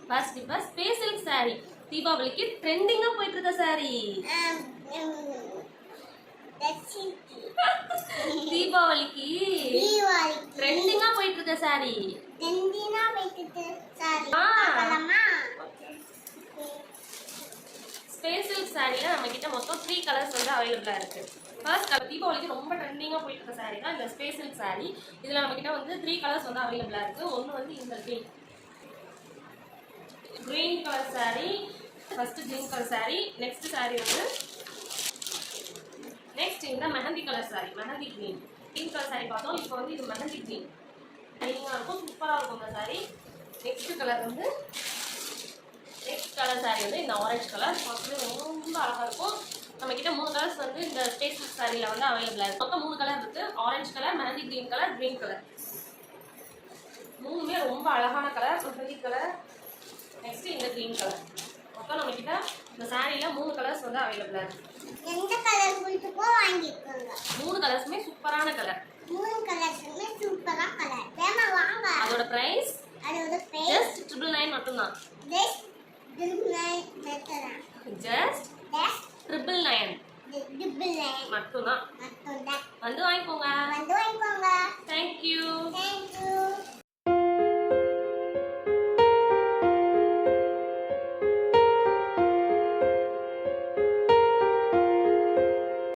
First இப்போ space silk saree தீபாவளிக்கு ட்ரெண்டிங்கா போயிட்டு இருக்க saree. தீபாவளிக்கு ட்ரெண்டிங்கா போயிட்டு இருக்க saree. ஸ்பேஸ் சில்க் சாரியில் நம்ம கிட்ட மொத்தம் 3 கலர்ஸ் வந்து அவைலபிளாக இருக்கு. ஃபர்ஸ்ட் கலர் தீபாவளிக்கு ரொம்ப ட்ரெண்டிங்காக போயிட்டு இருக்க சாரி தான் இந்த ஸ்பேஸ் சில்க் சாரி. இதில் நம்ம கிட்ட வந்து 3 கலர்ஸ் வந்து அவைலபிளாக இருக்கு. ஒன்று வந்து இந்த green colour sorry, first green colour sorry, next sorry வந்து நெக்ஸ்ட் இந்த mehndi colour sorry, mehndi green. Green colour sorry பார்த்தோம், இப்போ வந்து இது மெஹந்தி கிரீன். ட்ரெண்டிங்காக இருக்கும், சூப்பராக இருக்கும் இந்த சாரி. நெக்ஸ்ட் கலர் வந்து நெக்ஸ்ட் கலர் சாரி வந்து இந்த ஆரஞ்சு கலர் பார்க்கவே ரொம்ப அழகாக இருக்கும். நம்ம கிட்ட 3 கலர்ஸ் வந்து இந்த ஸ்பேஸ் சில்க் சாரியில் வந்து அவைலபிளாக இருக்குது. மொத்தம் 3 கலர் இருக்குது. Orange colour, mehndi green colour, green colour. மூணுமே ரொம்ப அழகான கலர். மெஹந்தி கலர், நெக்ஸ்ட் இந்த கிரீன் கலர். மொத்தம் நம்ம கிட்ட இந்த சாரியில் 3 கலர்ஸ் வந்து அவைலபிளாக இருக்குது. எந்த கலர் பிடிச்சிருக்கோ வாங்கிக்கோங்க. 3 கலர்ஸுமே சூப்பரான கலர். 3 கலர்ஸுமே சூப்பரான கலர். வேமா வாங்க. அதோட பிரைஸ் ஜஸ்ட் 999 மட்டும் தான். ஜஸ்ட் 999 மட்டும் தான். வந்து வாங்கிக்கோங்க.